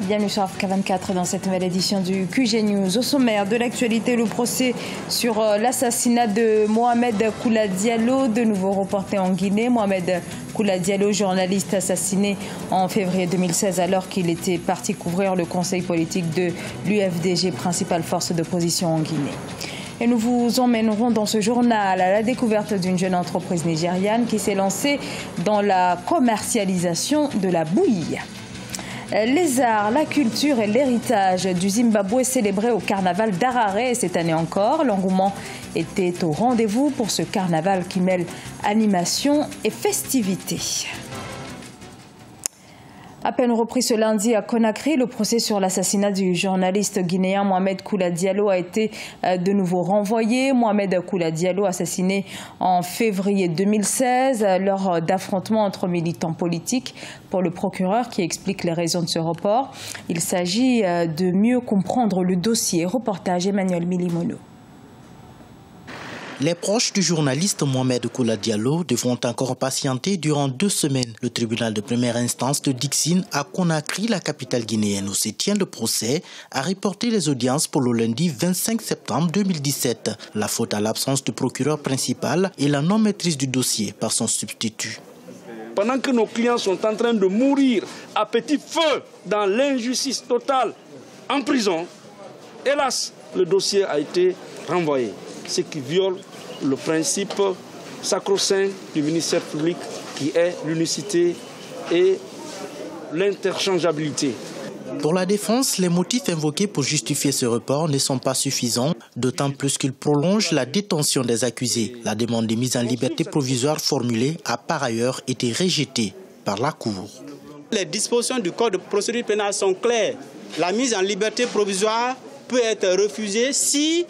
Bienvenue sur Africa 24 dans cette nouvelle édition du QG News. Au sommaire de l'actualité, le procès sur l'assassinat de Mohamed Koula Diallo, de nouveau reporté en Guinée. Mohamed Koula Diallo, journaliste assassiné en février 2016 alors qu'il était parti couvrir le conseil politique de l'UFDG, principale force d'opposition en Guinée. Et nous vous emmènerons dans ce journal à la découverte d'une jeune entreprise nigériane qui s'est lancée dans la commercialisation de la bouillie. Les arts, la culture et l'héritage du Zimbabwe célébrés au carnaval d'Harare cette année encore. L'engouement était au rendez-vous pour ce carnaval qui mêle animation et festivité. À peine repris ce lundi à Conakry, le procès sur l'assassinat du journaliste guinéen Mohamed Koula Diallo a été de nouveau renvoyé. Mohamed Koula Diallo, assassiné en février 2016 lors d'affrontements entre militants politiques. Pour le procureur qui explique les raisons de ce report, il s'agit de mieux comprendre le dossier. Reportage Emmanuel Milimono. Les proches du journaliste Mohamed Koula Diallo devront encore patienter durant 2 semaines. Le tribunal de première instance de Dixine à Conakry, la capitale guinéenne où se tient le procès, a reporté les audiences pour le lundi 25 septembre 2017. La faute à l'absence du procureur principal et la non-maîtrise du dossier par son substitut. Pendant que nos clients sont en train de mourir à petit feu dans l'injustice totale en prison, hélas, le dossier a été renvoyé, ce qui viole le principe sacro-saint du ministère public qui est l'unicité et l'interchangeabilité. Pour la défense, les motifs invoqués pour justifier ce report ne sont pas suffisants, d'autant plus qu'ils prolongent la détention des accusés. La demande de mise en liberté provisoire formulée a par ailleurs été rejetée par la Cour. Les dispositions du Code de procédure pénale sont claires. La mise en liberté provisoire peut être refusée si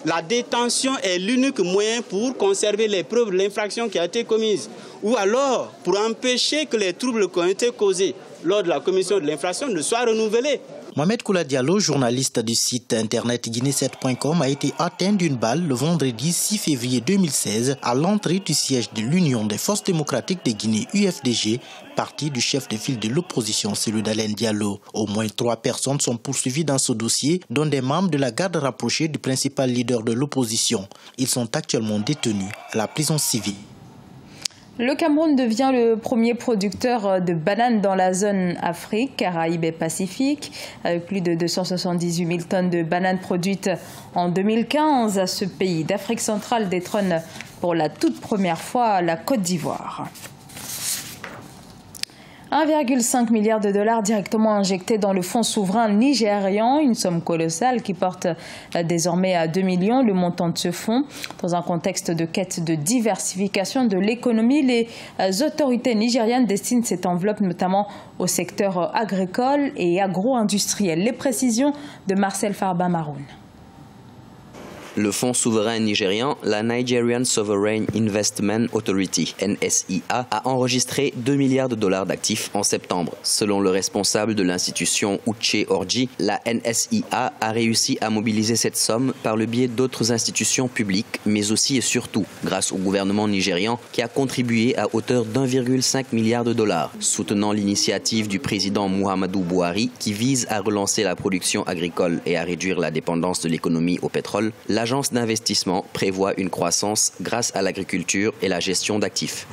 la détention est l'unique moyen pour conserver les preuves de l'infraction qui a été commise, ou alors pour empêcher que les troubles qui ont été causés lors de la commission de l'infraction ne soient renouvelés. Mohamed Koula Diallo, journaliste du site internet guinée7.com, a été atteint d'une balle le vendredi 6 février 2016 à l'entrée du siège de l'Union des forces démocratiques de Guinée, UFDG, parti du chef de file de l'opposition, celui d'Alain Diallo. Au moins 3 personnes sont poursuivies dans ce dossier, dont des membres de la garde rapprochée du principal leader de l'opposition. Ils sont actuellement détenus à la prison civile. Le Cameroun devient le premier producteur de bananes dans la zone Afrique, Caraïbes et Pacifique, avec plus de 278 000 tonnes de bananes produites en 2015. Ce pays d'Afrique centrale détrône pour la toute première fois la Côte d'Ivoire. 1,5 milliard de dollars directement injectés dans le fonds souverain nigérian, une somme colossale qui porte désormais à 2 millions le montant de ce fonds. Dans un contexte de quête de diversification de l'économie, les autorités nigérianes destinent cette enveloppe notamment au secteur agricole et agro-industriel. Les précisions de Marcel Farba-Maroun. Le fonds souverain nigérian, la Nigerian Sovereign Investment Authority, NSIA, a enregistré 2 milliards de dollars d'actifs en septembre. Selon le responsable de l'institution Uche Orji, la NSIA a réussi à mobiliser cette somme par le biais d'autres institutions publiques, mais aussi et surtout grâce au gouvernement nigérian qui a contribué à hauteur d'1,5 milliard de dollars, soutenant l'initiative du président Muhammadu Buhari qui vise à relancer la production agricole et à réduire la dépendance de l'économie au pétrole. L'agence d'investissement prévoit une croissance grâce à l'agriculture et la gestion d'actifs.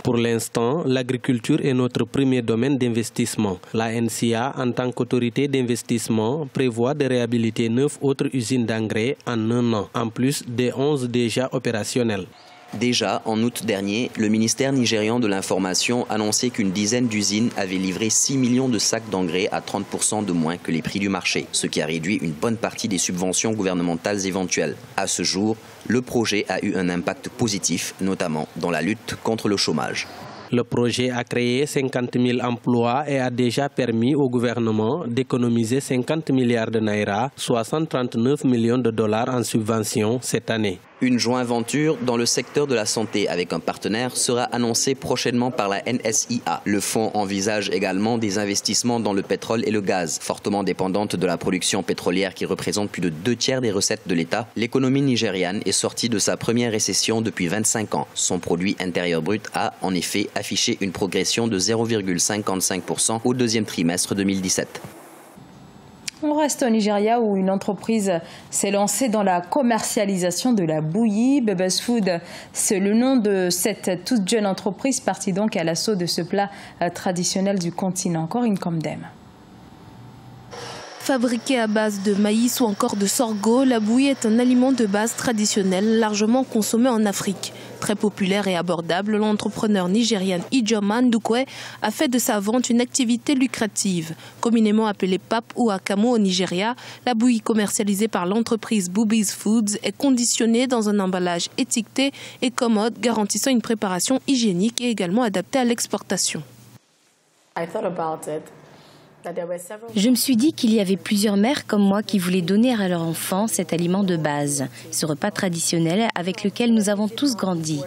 Pour l'instant, l'agriculture est notre premier domaine d'investissement. La NCA, en tant qu'autorité d'investissement, prévoit de réhabiliter 9 autres usines d'engrais en 1 an, en plus des 11 déjà opérationnelles. Déjà, en août dernier, le ministère nigérian de l'Information annonçait qu'une dizaine d'usines avaient livré 6 millions de sacs d'engrais à 30% de moins que les prix du marché, ce qui a réduit une bonne partie des subventions gouvernementales éventuelles. À ce jour, le projet a eu un impact positif, notamment dans la lutte contre le chômage. Le projet a créé 50 000 emplois et a déjà permis au gouvernement d'économiser 50 milliards de naira, soit 139 millions de dollars en subventions cette année. Une joint venture dans le secteur de la santé avec un partenaire sera annoncée prochainement par la NSIA. Le fonds envisage également des investissements dans le pétrole et le gaz, fortement dépendantes de la production pétrolière qui représente plus de 2 tiers des recettes de l'État. L'économie nigériane est sortie de sa première récession depuis 25 ans. Son produit intérieur brut a en effet affiché une progression de 0,55% au 2e trimestre 2017. On reste au Nigeria où une entreprise s'est lancée dans la commercialisation de la bouillie. Bubba's Food, c'est le nom de cette toute jeune entreprise partie donc à l'assaut de ce plat traditionnel du continent. Corinne Comdem. Fabriquée à base de maïs ou encore de sorgho, la bouillie est un aliment de base traditionnel largement consommé en Afrique. Très populaire et abordable, l'entrepreneur nigérian Ijoma Ndukwe a fait de sa vente une activité lucrative. Communément appelée pap ou akamu au Nigeria, la bouillie commercialisée par l'entreprise Bubba's Foods est conditionnée dans un emballage étiqueté et commode, garantissant une préparation hygiénique et également adaptée à l'exportation. Je me suis dit qu'il y avait plusieurs mères comme moi qui voulaient donner à leur enfant cet aliment de base, ce repas traditionnel avec lequel nous avons tous grandi.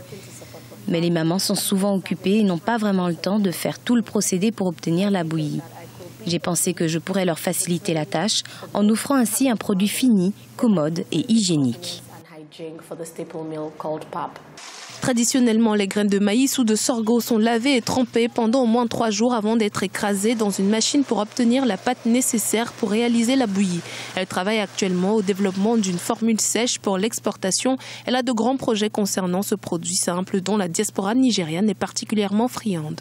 Mais les mamans sont souvent occupées et n'ont pas vraiment le temps de faire tout le procédé pour obtenir la bouillie. J'ai pensé que je pourrais leur faciliter la tâche en offrant ainsi un produit fini, commode et hygiénique. Traditionnellement, les graines de maïs ou de sorgho sont lavées et trempées pendant au moins 3 jours avant d'être écrasées dans une machine pour obtenir la pâte nécessaire pour réaliser la bouillie. Elle travaille actuellement au développement d'une formule sèche pour l'exportation. Elle a de grands projets concernant ce produit simple dont la diaspora nigériane est particulièrement friande.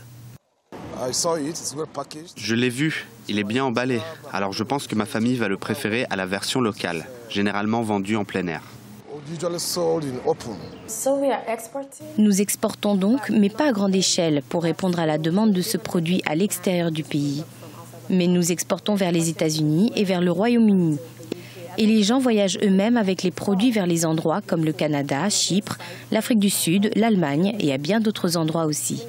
Je l'ai vu, il est bien emballé. Alors je pense que ma famille va le préférer à la version locale, généralement vendue en plein air. Nous exportons donc, mais pas à grande échelle, pour répondre à la demande de ce produit à l'extérieur du pays. Mais nous exportons vers les États-Unis et vers le Royaume-Uni. Et les gens voyagent eux-mêmes avec les produits vers les endroits comme le Canada, Chypre, l'Afrique du Sud, l'Allemagne et à bien d'autres endroits aussi.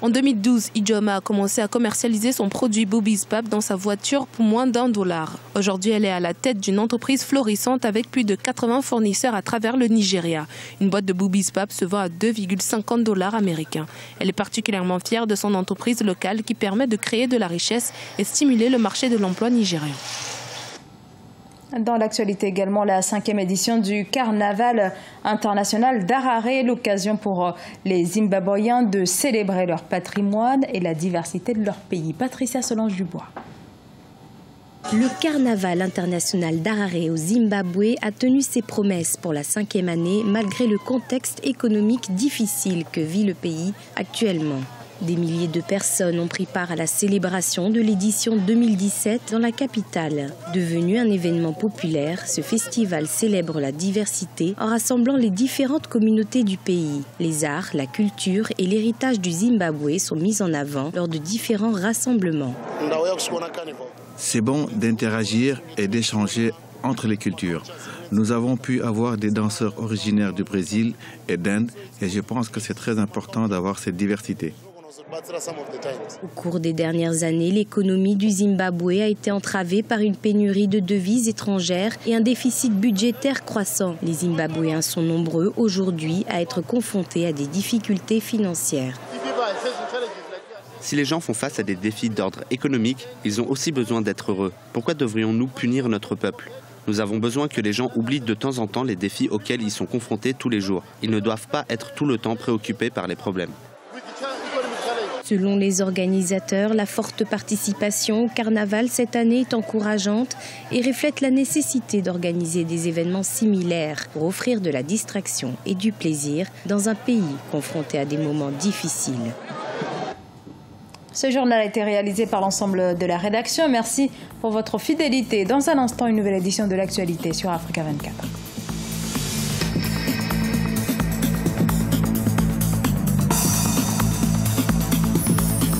En 2012, Ijoma a commencé à commercialiser son produit Bubba's Pap dans sa voiture pour moins d'$1. Aujourd'hui, elle est à la tête d'une entreprise florissante avec plus de 80 fournisseurs à travers le Nigeria. Une boîte de Bubba's Pap se vend à $2,50 américains. Elle est particulièrement fière de son entreprise locale qui permet de créer de la richesse et stimuler le marché de l'emploi nigérian. Dans l'actualité également, la 5e édition du Carnaval international d'Harare, l'occasion pour les Zimbabwéens de célébrer leur patrimoine et la diversité de leur pays. Patricia Solange-Dubois. Le Carnaval international d'Harare au Zimbabwe a tenu ses promesses pour la 5e année malgré le contexte économique difficile que vit le pays actuellement. Des milliers de personnes ont pris part à la célébration de l'édition 2017 dans la capitale. Devenu un événement populaire, ce festival célèbre la diversité en rassemblant les différentes communautés du pays. Les arts, la culture et l'héritage du Zimbabwe sont mis en avant lors de différents rassemblements. C'est bon d'interagir et d'échanger entre les cultures. Nous avons pu avoir des danseurs originaires du Brésil et d'Inde et je pense que c'est très important d'avoir cette diversité. Au cours des dernières années, l'économie du Zimbabwe a été entravée par une pénurie de devises étrangères et un déficit budgétaire croissant. Les Zimbabwéens sont nombreux aujourd'hui à être confrontés à des difficultés financières. Si les gens font face à des défis d'ordre économique, ils ont aussi besoin d'être heureux. Pourquoi devrions-nous punir notre peuple ? Nous avons besoin que les gens oublient de temps en temps les défis auxquels ils sont confrontés tous les jours. Ils ne doivent pas être tout le temps préoccupés par les problèmes. Selon les organisateurs, la forte participation au carnaval cette année est encourageante et reflète la nécessité d'organiser des événements similaires pour offrir de la distraction et du plaisir dans un pays confronté à des moments difficiles. Ce journal a été réalisé par l'ensemble de la rédaction. Merci pour votre fidélité. Dans un instant, une nouvelle édition de l'actualité sur Africa 24.